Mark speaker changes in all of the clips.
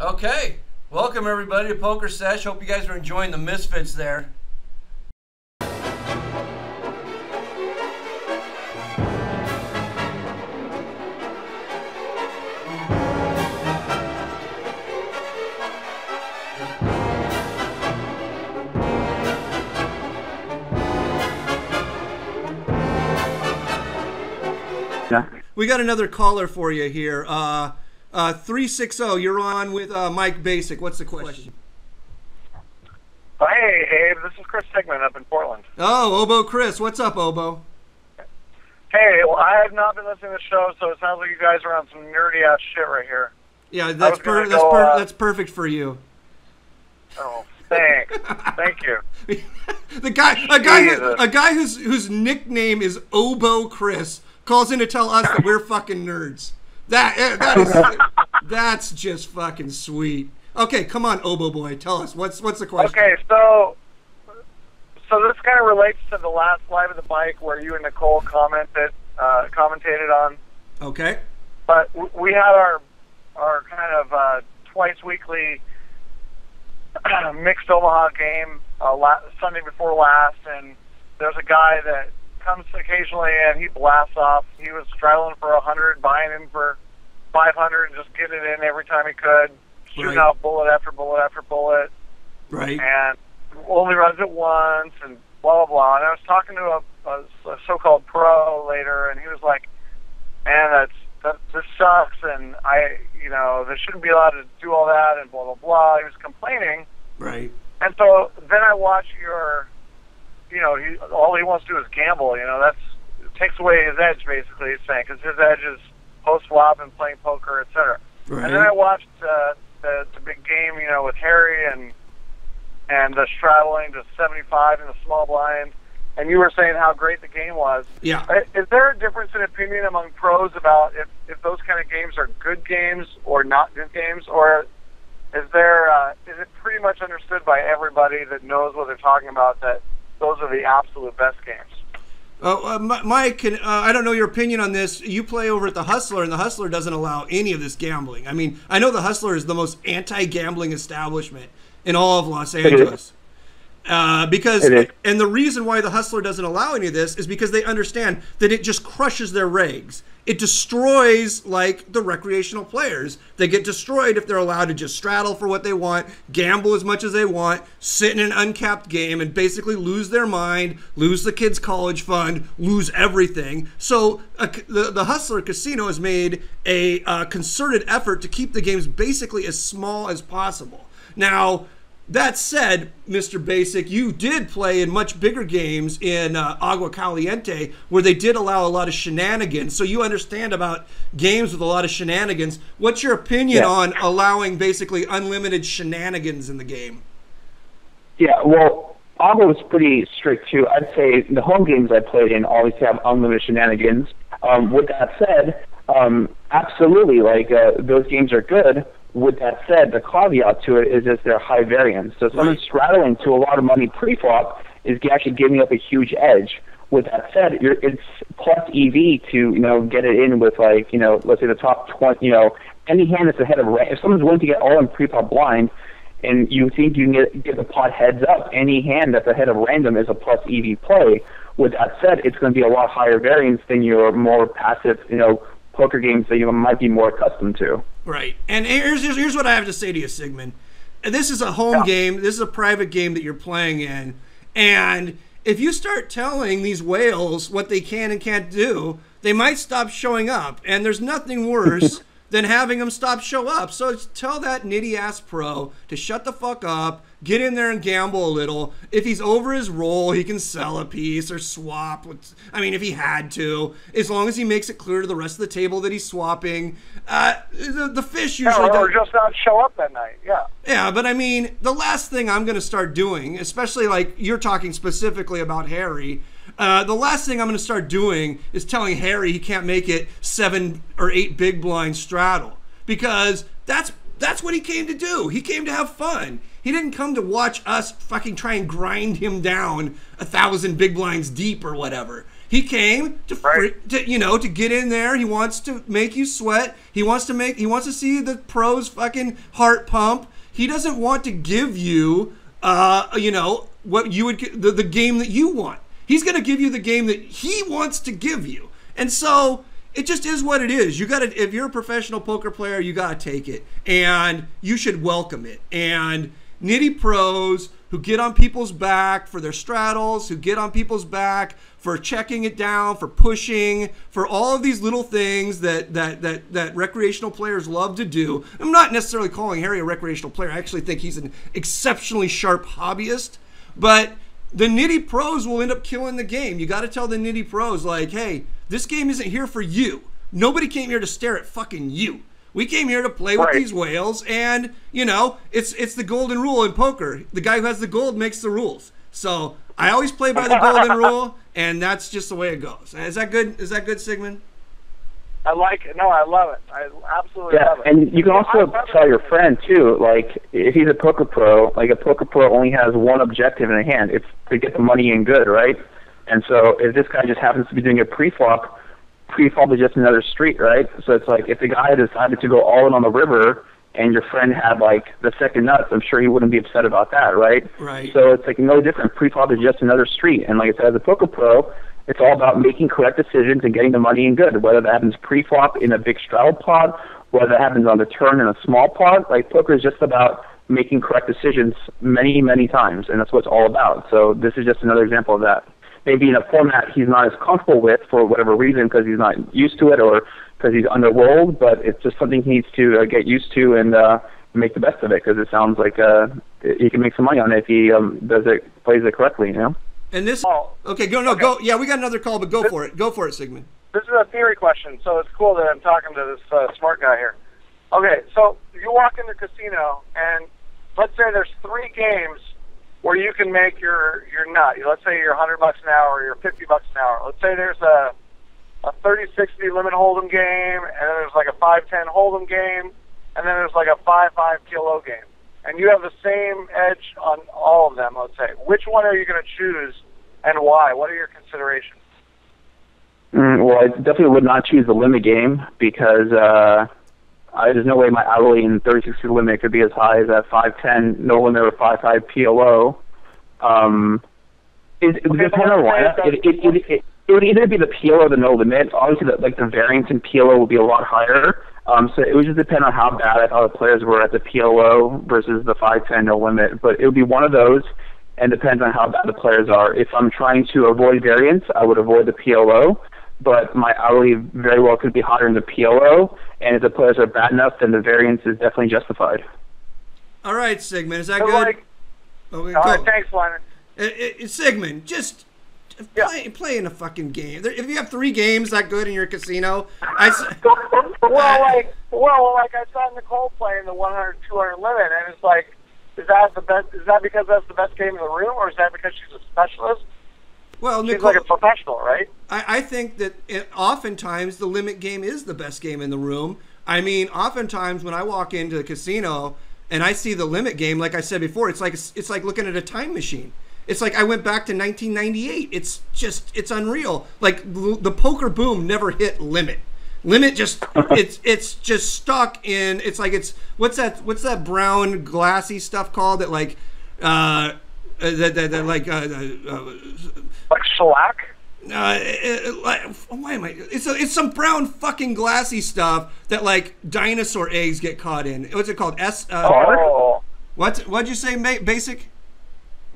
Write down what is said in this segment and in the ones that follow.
Speaker 1: Okay, welcome everybody to PokerSesh. Hope you guys are enjoying the misfits there. We got another caller for you here. 360, you're on with Mike Basich. What's the question?
Speaker 2: Hey, Abe, this is Chris Sigman up in Portland.
Speaker 1: Oh, Oboe Chris. What's up, Oboe?
Speaker 2: Hey, well, I have not been listening to the show, so it sounds like you guys are on some nerdy-ass shit right here.
Speaker 1: Yeah, that's perfect for you.
Speaker 2: Oh, thanks. Thank you.
Speaker 1: A guy whose nickname is Oboe Chris calls in to tell us that we're fucking nerds. That's just fucking sweet. Okay, come on, Oboe boy, tell us what's the question.
Speaker 2: Okay, so this kind of relates to the last live of the bike where you and Nicole commentated on.
Speaker 1: Okay.
Speaker 2: But we had our kind of twice weekly mixed Omaha game Sunday before last, and there's a guy that comes occasionally and he blasts off. He was straddling for 100, buying in for 500, and just getting it in every time he could, shooting out bullet after bullet after bullet.
Speaker 1: Right.
Speaker 2: And only runs it once, and blah blah blah. And I was talking to a so-called pro later, and he was like, "Man, this sucks, and they shouldn't be allowed to do all that," and blah blah blah. He was complaining.
Speaker 1: Right.
Speaker 2: And so then I watch your. All he wants to do is gamble. It takes away his edge, basically, he's saying, because his edge is post-flop and playing poker, etc. Right. And then I watched the big game, with Harry and the straddling to 75 in the small blind, and you were saying how great the game was.
Speaker 1: Yeah.
Speaker 2: Is there a difference in opinion among pros about if those kind of games are good games or not good games, or is it pretty much understood by everybody that knows what they're talking about that those are the absolute best games?
Speaker 1: Mike, I don't know your opinion on this. You play over at the Hustler, and the Hustler doesn't allow any of this gambling. I mean, I know the Hustler is the most anti-gambling establishment in all of Los Angeles. And the reason why the Hustler doesn't allow any of this is because they understand that it just crushes their regs. It destroys, like, the recreational players. They get destroyed if they're allowed to just straddle for what they want, gamble as much as they want, sit in an uncapped game, and basically lose their mind, lose the kids' college fund, lose everything. So the Hustler Casino has made a concerted effort to keep the games basically as small as possible. Now, that said, Mr. Basich, you did play in much bigger games in Agua Caliente where they did allow a lot of shenanigans. So you understand about games with a lot of shenanigans. What's your opinion on allowing basically unlimited shenanigans in the game?
Speaker 3: Yeah, well, Agua was pretty strict too. I'd say the home games I played in always have unlimited shenanigans. With that said, absolutely, those games are good. With that said, the caveat to it is that they're high variance. So someone straddling to a lot of money pre-flop is actually giving up a huge edge. With that said, it's plus EV to get it in with let's say the top 20. Any hand that's ahead of if someone's willing to get all in pre-flop blind, and you think you can get the pot heads up, any hand that's ahead of random is a plus EV play. With that said, it's going to be a lot higher variance than your more passive poker games that you might be more accustomed to.
Speaker 1: Right. And here's what I have to say to you, Sigman. This is a home game. This is a private game that you're playing in. And if you start telling these whales what they can and can't do, they might stop showing up. And there's nothing worse than having them show up. So tell that nitty-ass pro to shut the fuck up, get in there and gamble a little. If he's over his roll, he can sell a piece or swap. If he had to, as long as he makes it clear to the rest of the table that he's swapping. The fish usually
Speaker 2: or just not show up that night,
Speaker 1: Yeah, but the last thing I'm going to start doing, especially like you're talking specifically about Harry, the last thing I'm going to start doing is telling Harry he can't make it 7 or 8 big blind straddle, because that's what he came to do. He came to have fun. He didn't come to watch us fucking try and grind him down 1,000 big blinds deep or whatever. He came to, to get in there. He wants to make you sweat. He wants to see the pros fucking heart pump. He doesn't want to give you, what you would the game that you want. He's going to give you the game that he wants to give you. And so it just is what it is. If you're a professional poker player, you got to take it, and you should welcome it. And nitty pros who get on people's back for their straddles, who get on people's back for checking it down, for pushing, for all of these little things that recreational players love to do. I'm not necessarily calling Harry a recreational player. I actually think he's an exceptionally sharp hobbyist. But the nitty pros will end up killing the game. You got to tell the nitty pros, like, hey, this game isn't here for you. Nobody came here to stare at fucking you. We came here to play with these whales, and, it's the golden rule in poker. The guy who has the gold makes the rules. So I always play by the golden rule, and that's just the way it goes. Is that good? Is that good, Sigman?
Speaker 2: I like it. No, I love it. I absolutely love it.
Speaker 3: And you can also tell your friend, too, like, if he's a poker pro, like a poker pro only has one objective in hand. It's to get the money in good, right? And so if this guy just happens to be doing a pre-flop is just another street, right? So it's like if the guy decided to go all in on the river and your friend had, like, the second nuts, I'm sure he wouldn't be upset about that, right?
Speaker 1: Right.
Speaker 3: So it's like no different. Pre-flop is just another street. And like I said, as a poker pro, it's all about making correct decisions and getting the money in good, whether that happens pre-flop in a big straddle pot, whether that happens on the turn in a small pot. Like, poker is just about making correct decisions many, many times, and that's what it's all about. So this is just another example of that. Maybe in a format he's not as comfortable with for whatever reason, because he's not used to it or because he's underrolled, but it's just something he needs to get used to and make the best of it, because it sounds like he can make some money on it if he plays it correctly,
Speaker 1: And this, go. Yeah, we got another call, but go for it. Go for it, Sigman.
Speaker 2: This is a theory question, so it's cool that I'm talking to this smart guy here. Okay, so you walk in the casino, and let's say there's 3 games where you can make your nut. Let's say you're $100 an hour or you're $50 an hour. Let's say there's a 30-60 limit hold'em game, and then there's like a 5-10 hold'em game, and then there's like a 5-5 PLO game. And you have the same edge on all of them, let's say. Which one are you going to choose, and why? What are your considerations?
Speaker 3: Well, I definitely would not choose the limit game, because there's no way my hourly in 30-60 limit could be as high as that 5-10 no limit or 5-5 PLO. It would depend on lineup. It would either be the PLO or the no limit. Obviously, the variance in PLO would be a lot higher. So it would just depend on how bad I thought the players were at the PLO versus the 5-10 no limit. But it would be one of those, and depends on how bad the players are. If I'm trying to avoid variance, I would avoid the PLO. But my hourly very well could be higher in the PLO, and if the players are bad enough, then the variance is definitely justified.
Speaker 1: All right, Sigman, is that good?
Speaker 2: All right, thanks, Liner.
Speaker 1: Sigman, just play in a fucking game. If you have 3 games that good in your casino,
Speaker 2: like I saw Nicole playing the 100-200 limit, and it's like, is that because that's the best game in the room, or is that because she's a specialist?
Speaker 1: Well,
Speaker 2: she's like a professional, right?
Speaker 1: I think that oftentimes the limit game is the best game in the room. I mean, oftentimes when I walk into the casino and I see the limit game, like I said before, it's like looking at a time machine. It's like I went back to 1998. It's unreal. Like the poker boom never hit limit. Limit just it's just stuck in. It's like what's that brown glassy stuff called that like.
Speaker 2: Like shellac?
Speaker 1: Why am I? It's some brown fucking glassy stuff that like dinosaur eggs get caught in. What's it called?
Speaker 3: Tar?
Speaker 1: What'd you say, Basich?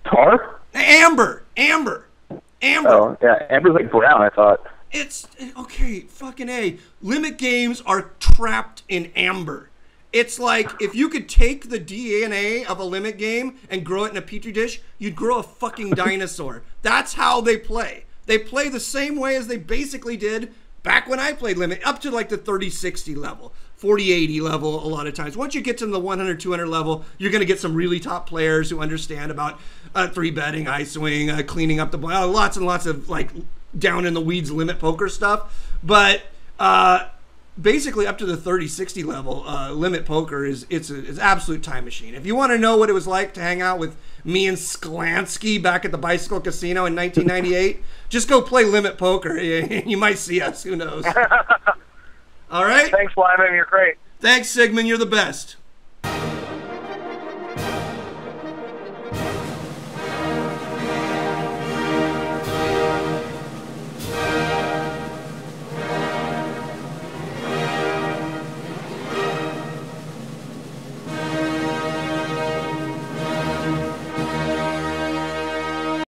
Speaker 3: Tar?
Speaker 1: Amber.
Speaker 3: Oh yeah, amber's like brown. I thought.
Speaker 1: It's okay. Fucking A. Limit games are trapped in amber. It's like if you could take the DNA of a limit game and grow it in a petri dish, you'd grow a fucking dinosaur. That's how they play. They play the same way as they basically did back when I played limit, up to like the 30-60 level, 40-80 level a lot of times. Once you get to the 100-200 level, you're going to get some really top players who understand about 3-betting, ISOing, cleaning up the lots and lots of like down in the weeds limit poker stuff. But basically up to the 30-60 level, limit poker it's an absolute time machine. If you want to know what it was like to hang out with me and Sklansky back at the Bicycle Casino in 1998, just go play limit poker. You might see us. Who knows? All right.
Speaker 2: Thanks, Lyman. You're great.
Speaker 1: Thanks, Sigman. You're the best.